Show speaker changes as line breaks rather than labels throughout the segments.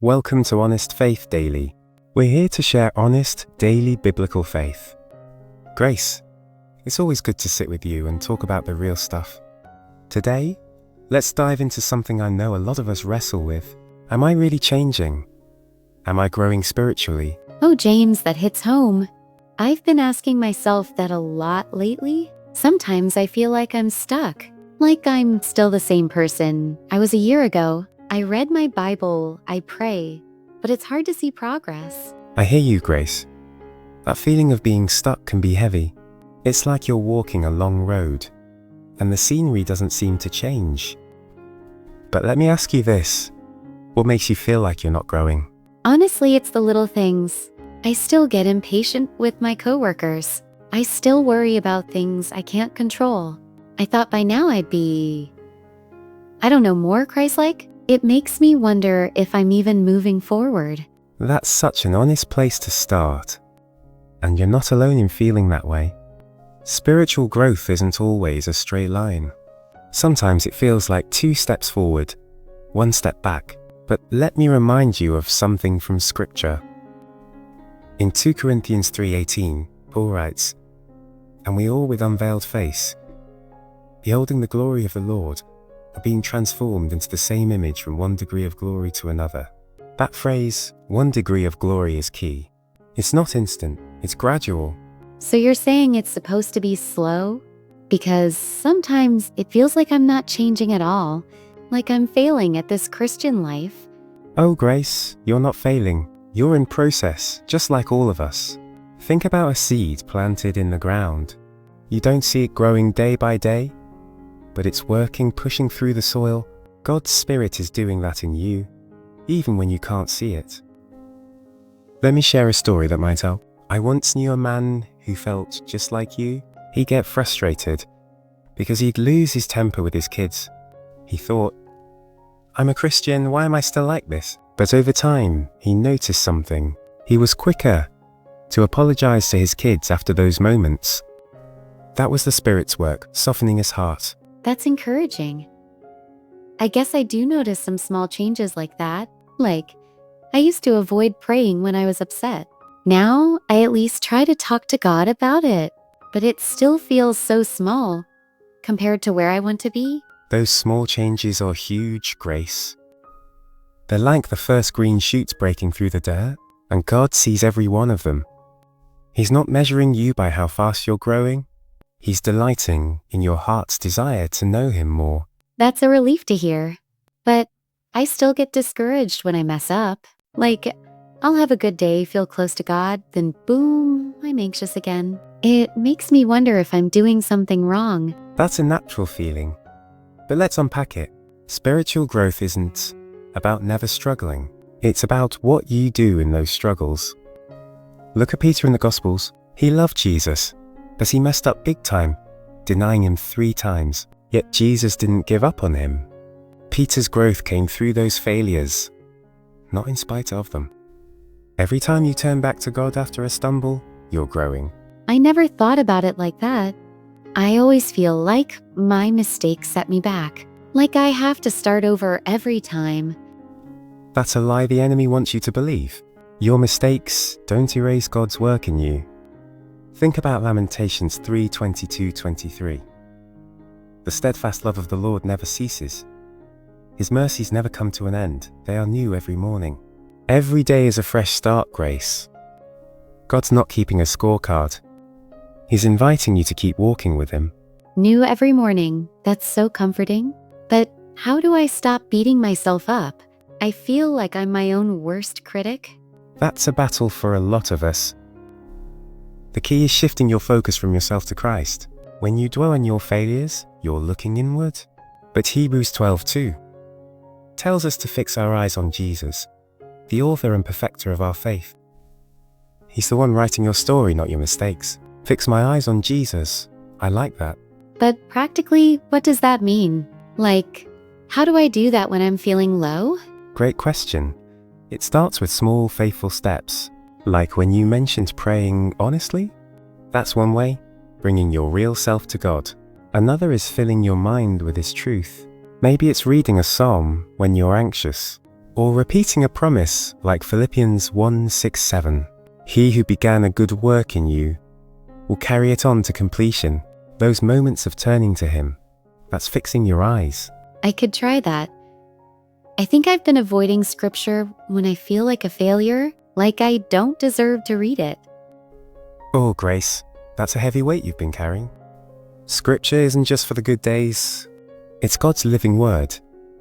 Welcome to Honest Faith Daily. We're here to share honest, daily biblical faith. Grace, it's always good to sit with you and talk about the real stuff. Today, let's dive into something I know a lot of us wrestle with. Am I really changing? Am I growing spiritually?
Oh, James, that hits home. I've been asking myself that a lot lately. Sometimes I feel like I'm stuck, like I'm still the same person I was a year ago. I read my Bible, I pray, but it's hard to see progress.
I hear you, Grace. That feeling of being stuck can be heavy. It's like you're walking a long road, and the scenery doesn't seem to change. But let me ask you this. What makes you feel like you're not growing?
Honestly, it's the little things. I still get impatient with my coworkers. I still worry about things I can't control. I thought by now I'd be, more Christ-like. It makes me wonder if I'm even moving forward.
That's such an honest place to start. And you're not alone in feeling that way. Spiritual growth isn't always a straight line. Sometimes it feels like 2 steps forward, 1 step back. But let me remind you of something from Scripture. In 2 Corinthians 3:18, Paul writes, "And we all with unveiled face, beholding the glory of the Lord, are being transformed into the same image from one degree of glory to another." That phrase, 1 degree of glory, is key. It's not instant, it's gradual.
So you're saying it's supposed to be slow? Because sometimes it feels like I'm not changing at all, like I'm failing at this Christian life.
Oh, Grace, you're not failing. You're in process, just like all of us. Think about a seed planted in the ground. You don't see it growing day by day, but it's working, pushing through the soil. God's Spirit is doing that in you, even when you can't see it. Let me share a story that might help. I once knew a man who felt just like you. He'd get frustrated because he'd lose his temper with his kids. He thought, "I'm a Christian, why am I still like this?" But over time, he noticed something. He was quicker to apologize to his kids after those moments. That was the Spirit's work, softening his heart.
That's encouraging. I guess I do notice some small changes like that. Like, I used to avoid praying when I was upset. Now, I at least try to talk to God about it. But it still feels so small compared to where I want to be.
Those small changes are huge, Grace. They're like the first green shoots breaking through the dirt, and God sees every one of them. He's not measuring you by how fast you're growing. He's delighting in your heart's desire to know Him more.
That's a relief to hear. But I still get discouraged when I mess up. Like, I'll have a good day, feel close to God, then boom, I'm anxious again. It makes me wonder if I'm doing something wrong.
That's a natural feeling. But let's unpack it. Spiritual growth isn't about never struggling. It's about what you do in those struggles. Look at Peter in the Gospels. He loved Jesus, but he messed up big time, denying Him 3 times. Yet Jesus didn't give up on him. Peter's growth came through those failures, not in spite of them. Every time you turn back to God after a stumble, you're growing.
I never thought about it like that. I always feel like my mistakes set me back. Like I have to start over every time.
That's a lie the enemy wants you to believe. Your mistakes don't erase God's work in you. Think about Lamentations 3:22-23. The steadfast love of the Lord never ceases. His mercies never come to an end. They are new every morning. Every day is a fresh start, Grace. God's not keeping a scorecard. He's inviting you to keep walking with Him.
New every morning. That's so comforting. But how do I stop beating myself up? I feel like I'm my own worst critic.
That's a battle for a lot of us. The key is shifting your focus from yourself to Christ. When you dwell on your failures, you're looking inward. But Hebrews 12:2 tells us to fix our eyes on Jesus, the author and perfecter of our faith. He's the one writing your story, not your mistakes. Fix my eyes on Jesus. I like that.
But practically, what does that mean? Like, how do I do that when I'm feeling low?
Great question. It starts with small, faithful steps. Like when you mentioned praying honestly. That's one way, bringing your real self to God. Another is filling your mind with His truth. Maybe it's reading a psalm when you're anxious, or repeating a promise like Philippians 1:6-7. He who began a good work in you will carry it on to completion. Those moments of turning to Him, that's fixing your eyes.
I could try that. I think I've been avoiding scripture when I feel like a failure, like I don't deserve to read it.
Oh, Grace, that's a heavy weight you've been carrying. Scripture isn't just for the good days. It's God's living word,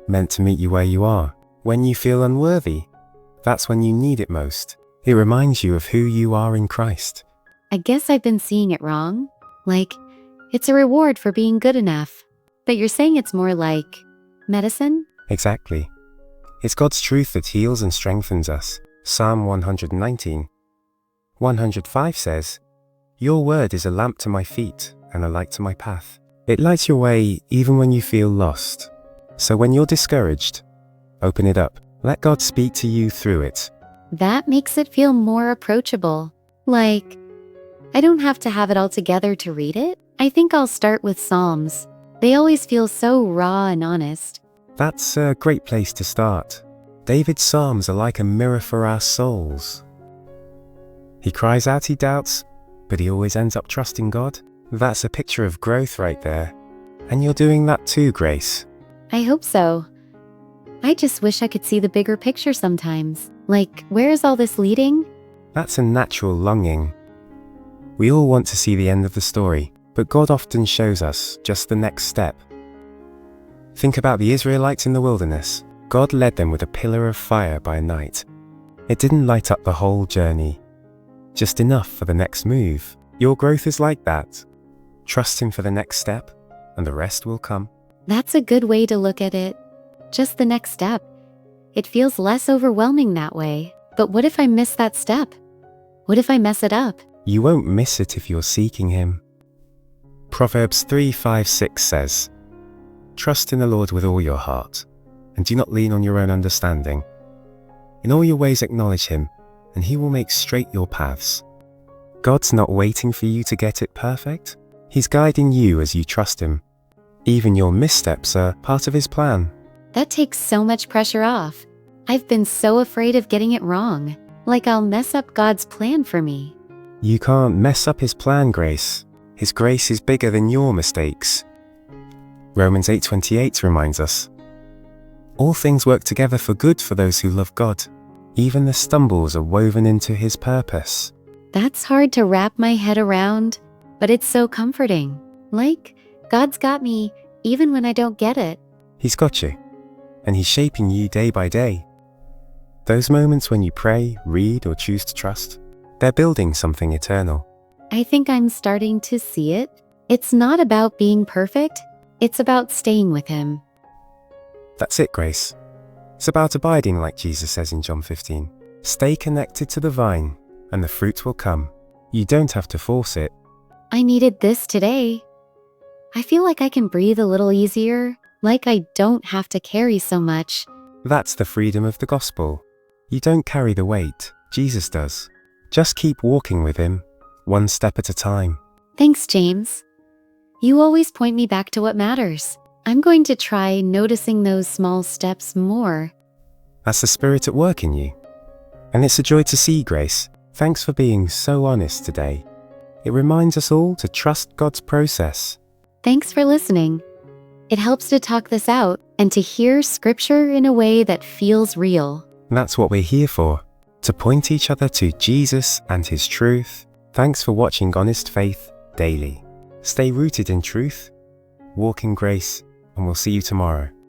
meant to meet you where you are. When you feel unworthy, that's when you need it most. It reminds you of who you are in Christ.
I guess I've been seeing it wrong. Like, it's a reward for being good enough. But you're saying it's more like medicine?
Exactly. It's God's truth that heals and strengthens us. Psalm 119:105 says, "Your word is a lamp to my feet and a light to my path." It lights your way even when you feel lost. So when you're discouraged, open it up. Let God speak to you through it.
That makes it feel more approachable. Like, I don't have to have it all together to read it. I think I'll start with Psalms. They always feel so raw and honest.
That's a great place to start. David's Psalms are like a mirror for our souls. He cries out he doubts, but he always ends up trusting God. That's a picture of growth right there. And you're doing that too, Grace.
I hope so. I just wish I could see the bigger picture sometimes. Like, where is all this leading?
That's a natural longing. We all want to see the end of the story, but God often shows us just the next step. Think about the Israelites in the wilderness. God led them with a pillar of fire by night. It didn't light up the whole journey, just enough for the next move. Your growth is like that. Trust Him for the next step, and the rest will come.
That's a good way to look at it. Just the next step. It feels less overwhelming that way. But what if I miss that step? What if I mess it up?
You won't miss it if you're seeking Him. Proverbs 3:5-6 says, "Trust in the Lord with all your heart, and do not lean on your own understanding. In all your ways acknowledge Him, and He will make straight your paths." God's not waiting for you to get it perfect. He's guiding you as you trust Him. Even your missteps are part of His plan.
That takes so much pressure off. I've been so afraid of getting it wrong. Like I'll mess up God's plan for me.
You can't mess up His plan, Grace. His grace is bigger than your mistakes. Romans 8:28 reminds us, "All things work together for good for those who love God. Even the stumbles are woven into His purpose."
That's hard to wrap my head around, but it's so comforting. Like, God's got me even when I don't get it.
He's got you, and He's shaping you day by day. Those moments when you pray, read, or choose to trust, they're building something eternal.
I think I'm starting to see it. It's not about being perfect. It's about staying with Him.
That's it, Grace. It's about abiding like Jesus says in John 15. Stay connected to the vine, and the fruit will come. You don't have to force it.
I needed this today. I feel like I can breathe a little easier, like I don't have to carry so much.
That's the freedom of the gospel. You don't carry the weight, Jesus does. Just keep walking with Him, one step at a time.
Thanks, James. You always point me back to what matters. I'm going to try noticing those small steps more.
That's the Spirit at work in you. And it's a joy to see, Grace. Thanks for being so honest today. It reminds us all to trust God's process.
Thanks for listening. It helps to talk this out and to hear Scripture in a way that feels real.
That's what we're here for, to point each other to Jesus and His truth. Thanks for watching Honest Faith Daily. Stay rooted in truth, walk in grace, and we'll see you tomorrow.